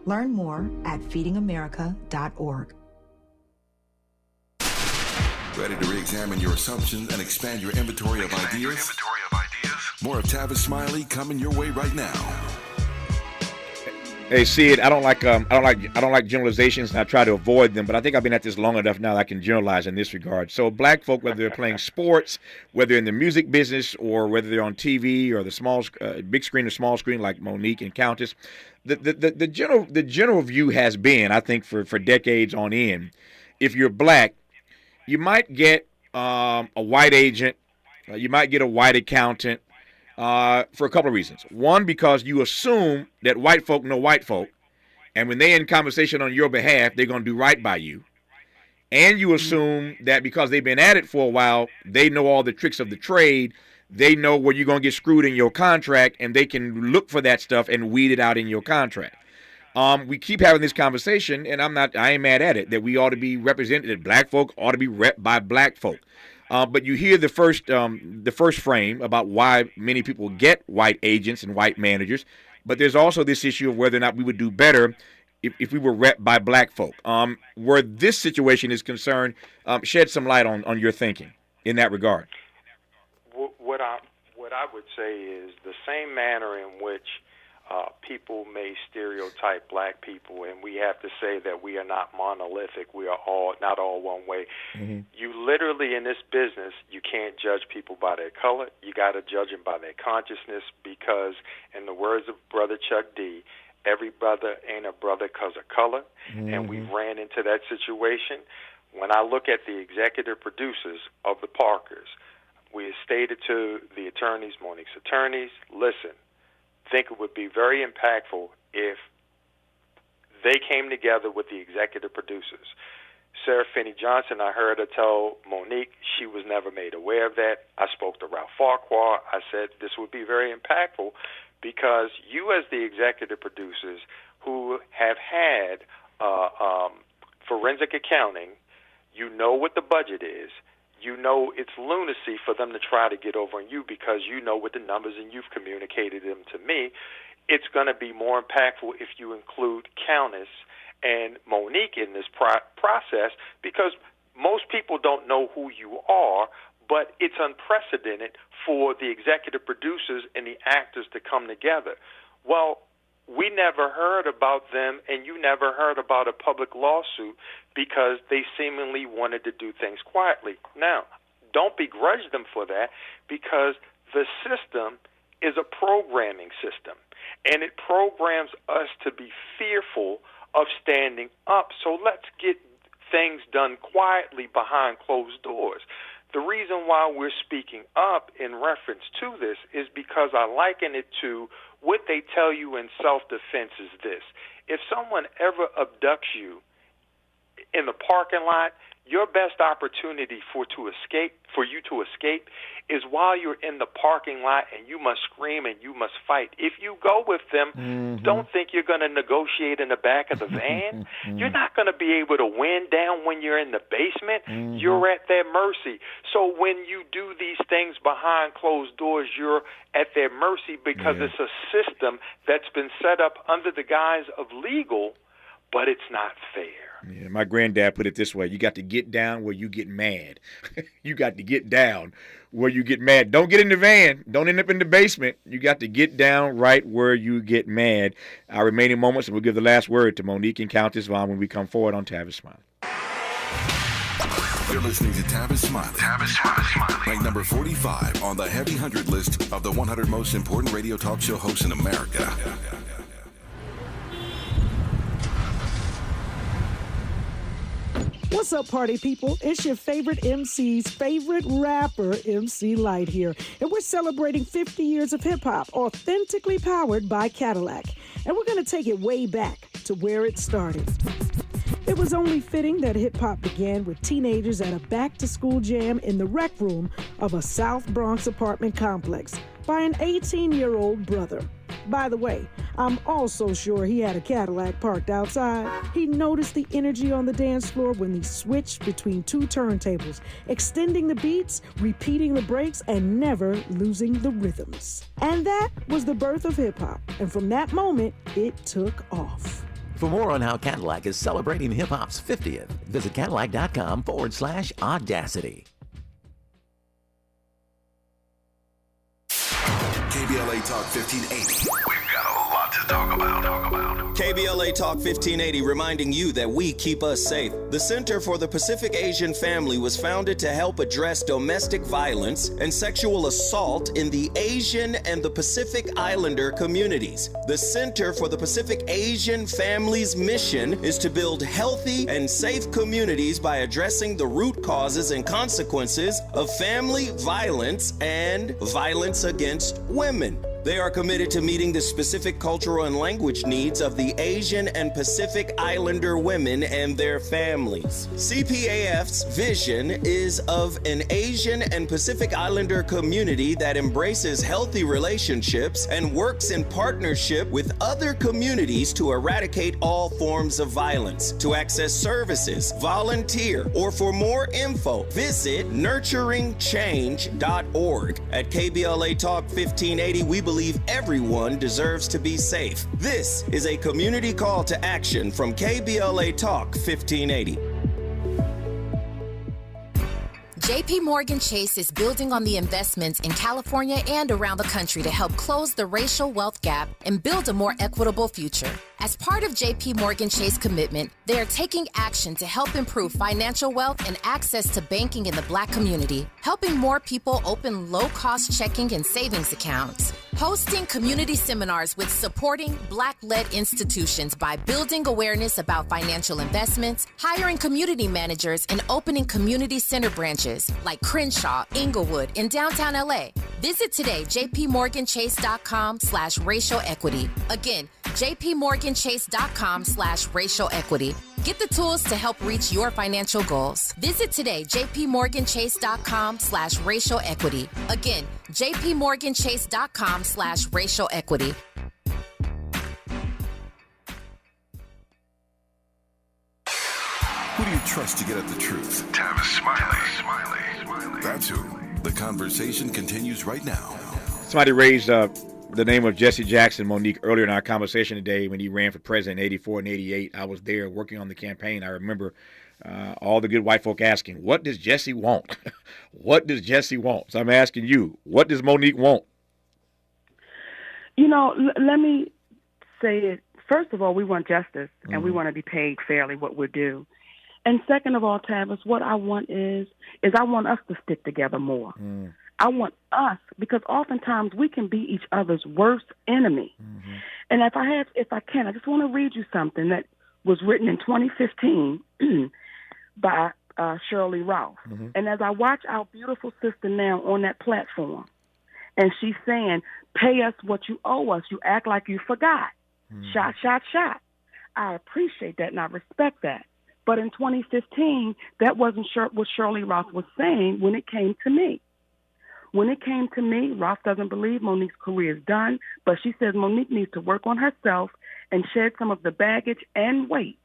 Learn more at feedingamerica.org. Ready to re-examine your assumptions and expand your inventory of ideas? More of Tavis Smiley coming your way right now. Hey, Sid, I don't like generalizations, and I try to avoid them. But I think I've been at this long enough now that I can generalize in this regard. So, black folk, whether they're playing sports, whether they're in the music business, or whether they're on TV or the big screen or small screen, like Monique and Countess, the general view has been, I think, for decades on end, if you're black, you might get a white agent, you might get a white accountant. For a couple of reasons. One, because you assume that white folk know white folk, and when they're in conversation on your behalf, they're going to do right by you. And you assume that because they've been at it for a while, they know all the tricks of the trade. They know where you're going to get screwed in your contract, and they can look for that stuff and weed it out in your contract. We keep having this conversation, and I ain't mad at it, that we ought to be represented, that black folk ought to be rep by black folk. But you hear the first frame about why many people get white agents and white managers, but there's also this issue of whether or not we would do better if we were rep by black folk. Where this situation is concerned, shed some light on your thinking in that regard. What I would say is the same manner in which people may stereotype black people, and we have to say that we are not monolithic. We are not all one way. Mm-hmm. You literally, in this business, you can't judge people by their color. You got to judge them by their consciousness because, in the words of Brother Chuck D, every brother ain't a brother because of color, mm-hmm. and we ran into that situation. When I look at the executive producers of the Parkers, we stated to the attorneys, Monique's attorneys, listen, think it would be very impactful if they came together with the executive producers. Sarah Finney Johnson, I heard her tell Monique she was never made aware of that. I spoke to Ralph Farquhar. I said this would be very impactful because you as the executive producers who have had forensic accounting, you know what the budget is. You know it's lunacy for them to try to get over on you because you know what the numbers and you've communicated them to me. It's going to be more impactful if you include Countess and Monique in this process, because most people don't know who you are, but it's unprecedented for the executive producers and the actors to come together. Well, we never heard about them, and you never heard about a public lawsuit because they seemingly wanted to do things quietly. Now, don't begrudge them for that, because the system is a programming system, and it programs us to be fearful of standing up. So let's get things done quietly behind closed doors. The reason why we're speaking up in reference to this is because I liken it to what they tell you in self-defense is this. If someone ever abducts you in the parking lot, your best opportunity for you to escape is while you're in the parking lot, and you must scream and you must fight. If you go with them, don't think you're going to negotiate in the back of the van. You're not going to be able to win down when you're in the basement. You're at their mercy. So when you do these things behind closed doors, you're at their mercy, because it's a system that's been set up under the guise of legal, but it's not fair. Yeah, my granddad put it this way: you got to get down where you get mad. You got to get down where you get mad. Don't get in the van. Don't end up in the basement. You got to get down right where you get mad. Our remaining moments, and we'll give the last word to Monique and Countess Vaughn when we come forward on Tavis Smiley. You're listening to Tavis Smiley. Tavis Smiley. Ranked number 45 on the Heavy 100 list of the 100 most important radio talk show hosts in America. What's up, party people? It's your favorite MC's favorite rapper, MC Light here. And we're celebrating 50 years of hip-hop, authentically powered by Cadillac. And we're going to take it way back to where it started. It was only fitting that hip-hop began with teenagers at a back-to-school jam in the rec room of a South Bronx apartment complex by an 18-year-old brother. By the way, I'm also sure he had a Cadillac parked outside. He noticed the energy on the dance floor when he switched between two turntables, extending the beats, repeating the breaks, and never losing the rhythms. And that was the birth of hip-hop. And from that moment, it took off. For more on how Cadillac is celebrating hip-hop's 50th, visit Cadillac.com/audacity. KBLA Talk 1580. We've got a lot to talk about. KBLA Talk 1580 reminding you that we keep us safe. The Center for the Pacific Asian Family was founded to help address domestic violence and sexual assault in the Asian and the Pacific Islander communities. The Center for the Pacific Asian Family's mission is to build healthy and safe communities by addressing the root causes and consequences of family violence and violence against women. They are committed to meeting the specific cultural and language needs of the Asian and Pacific Islander women and their families. CPAF's vision is of an Asian and Pacific Islander community that embraces healthy relationships and works in partnership with other communities to eradicate all forms of violence. To access services, volunteer, or for more info, visit nurturingchange.org. At KBLA Talk 1580, we believe everyone deserves to be safe. This is a community call to action from KBLA Talk 1580. JP Morgan Chase is building on the investments in California and around the country to help close the racial wealth gap and build a more equitable future. As part of JP Morgan Chase commitment, they are taking action to help improve financial wealth and access to banking in the Black community, helping more people open low-cost checking and savings accounts, hosting community seminars with supporting Black-led institutions by building awareness about financial investments, hiring community managers, and opening community center branches like Crenshaw, Inglewood, and downtown LA. Visit today, jpmorganchase.com/racial equity. Again, jpmorganchase.com/racial equity. Get the tools to help reach your financial goals. Visit today, jpmorganchase.com/racial equity. Again, jpmorganchase.com/racial equity. Who do you trust to get at the truth? Tavis Smiley. That's who. The conversation continues right now. Somebody raised the name of Jesse Jackson, Monique, earlier in our conversation today when he ran for president in 84 and 88. I was there working on the campaign. I remember all the good white folk asking, what does Jesse want? What does Jesse want? So I'm asking you, what does Monique want? You know, let me say it. First of all, we want justice, and we want to be paid fairly what we're due. And second of all, Tavis, what I want is I want us to stick together more. I want us, because oftentimes we can be each other's worst enemy. And if I can, I just want to read you something that was written in 2015 by Shirley Ralph. And as I watch our beautiful sister now on that platform, and she's saying, pay us what you owe us. You act like you forgot. Shot, shot, shot. I appreciate that and I respect that. But in 2015, that wasn't what Shirley Ralph was saying when it came to me. When it came to me, Ralph doesn't believe Monique's career is done, but she says Monique needs to work on herself and shed some of the baggage and weight.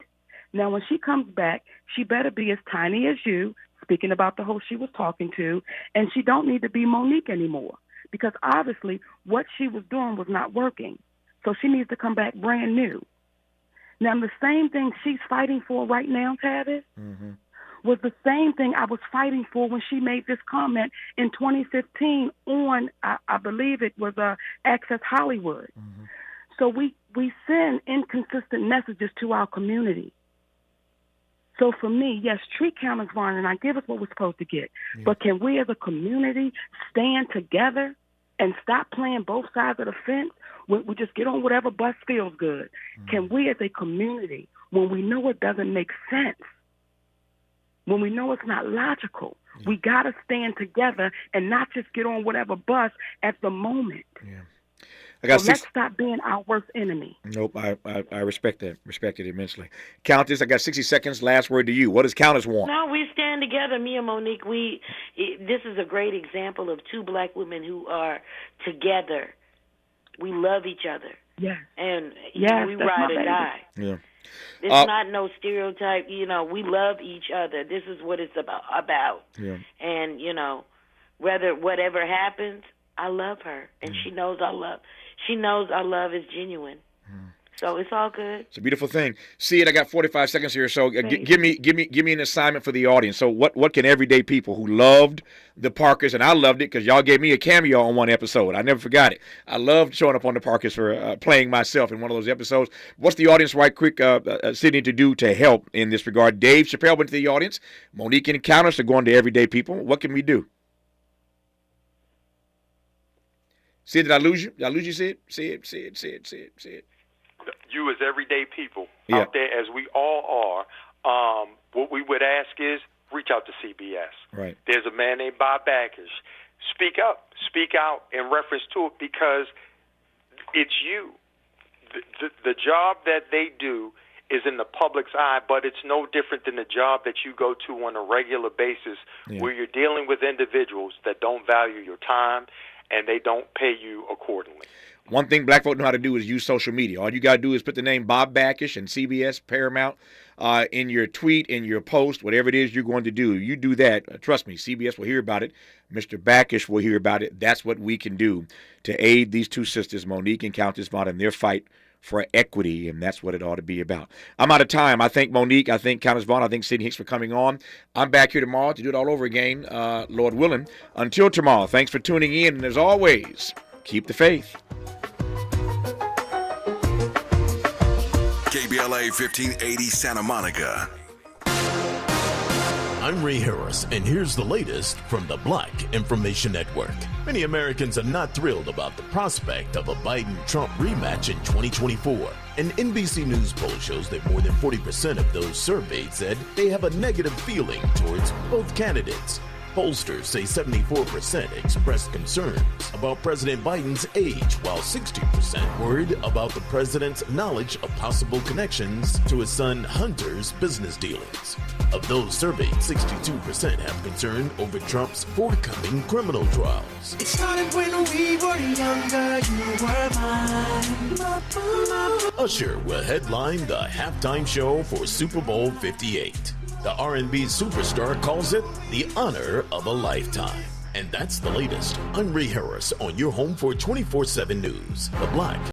Now, when she comes back, she better be as tiny as you, speaking about the host she was talking to, and she don't need to be Monique anymore, because obviously what she was doing was not working. So she needs to come back brand new. Now, the same thing she's fighting for right now, Tavis, was the same thing I was fighting for when she made this comment in 2015 on, I believe it was Access Hollywood. So we send inconsistent messages to our community. So for me, yes, treat Countess Vaughn and I give us what we're supposed to get. But can we as a community stand together and stop playing both sides of the fence? We just get on whatever bus feels good. Can we as a community, when we know it doesn't make sense, when we know it's not logical, we got to stand together and not just get on whatever bus at the moment. Let's stop being our worst enemy. Nope, I respect that. Respect it immensely. Countess, I got 60 seconds. Last word to you. What does Countess want? No, we stand together, me and Monique. This is a great example of two black women who are together. We love each other. Yeah. And yes, we ride or die. Yeah. It's not no stereotype. You know, we love each other. This is what it's about. Yeah. And, you know, whatever happens, I love her. And she knows our love is genuine. So it's all good. It's a beautiful thing. See it. I got 45 seconds here. So give me an assignment for the audience. So what can everyday people who loved the Parkers, and I loved it because y'all gave me a cameo on one episode. I never forgot it. I loved showing up on the Parkers for playing myself in one of those episodes. What's the audience right quick, Sydney, to do to help in this regard? Dave Chappelle went to the audience. Monique and Countess are going to everyday people. What can we do? Sid, did I lose you? Did I lose you, Sid? Sid. You as everyday people out there, as we all are, what we would ask is reach out to CBS. Right. There's a man named Bob Backish. Speak out in reference to it, because it's you. The job that they do is in the public's eye, but it's no different than the job that you go to on a regular basis where you're dealing with individuals that don't value your time and they don't pay you accordingly. One thing black folk know how to do is use social media. All you got to do is put the name Bob Backish and CBS, Paramount in your tweet, in your post, whatever it is you're going to do. You do that. Trust me, CBS will hear about it. Mr. Backish will hear about it. That's what we can do to aid these two sisters, Monique and Countess Vaughn, in their fight for equity, and that's what it ought to be about. I'm out of time. I thank Monique. I thank Countess Vaughn. I thank Sidney Hicks for coming on. I'm back here tomorrow to do it all over again, Lord willing. Until tomorrow, thanks for tuning in, and as always, keep the faith. KBLA 1580 Santa Monica. I'm Ray Harris, and here's the latest from the Black Information Network. Many Americans are not thrilled about the prospect of a Biden-Trump rematch in 2024. An NBC News poll shows that more than 40% of those surveyed said they have a negative feeling towards both candidates. Pollsters say 74% expressed concerns about President Biden's age, while 60% worried about the president's knowledge of possible connections to his son Hunter's business dealings. Of those surveyed, 62% have concern over Trump's forthcoming criminal trials. It started when we were younger, you were mine. Usher will headline the halftime show for Super Bowl 58. The R&B superstar calls it the honor of a lifetime. And that's the latest. I'm Ray Harris on your home for 24/7 News. The Black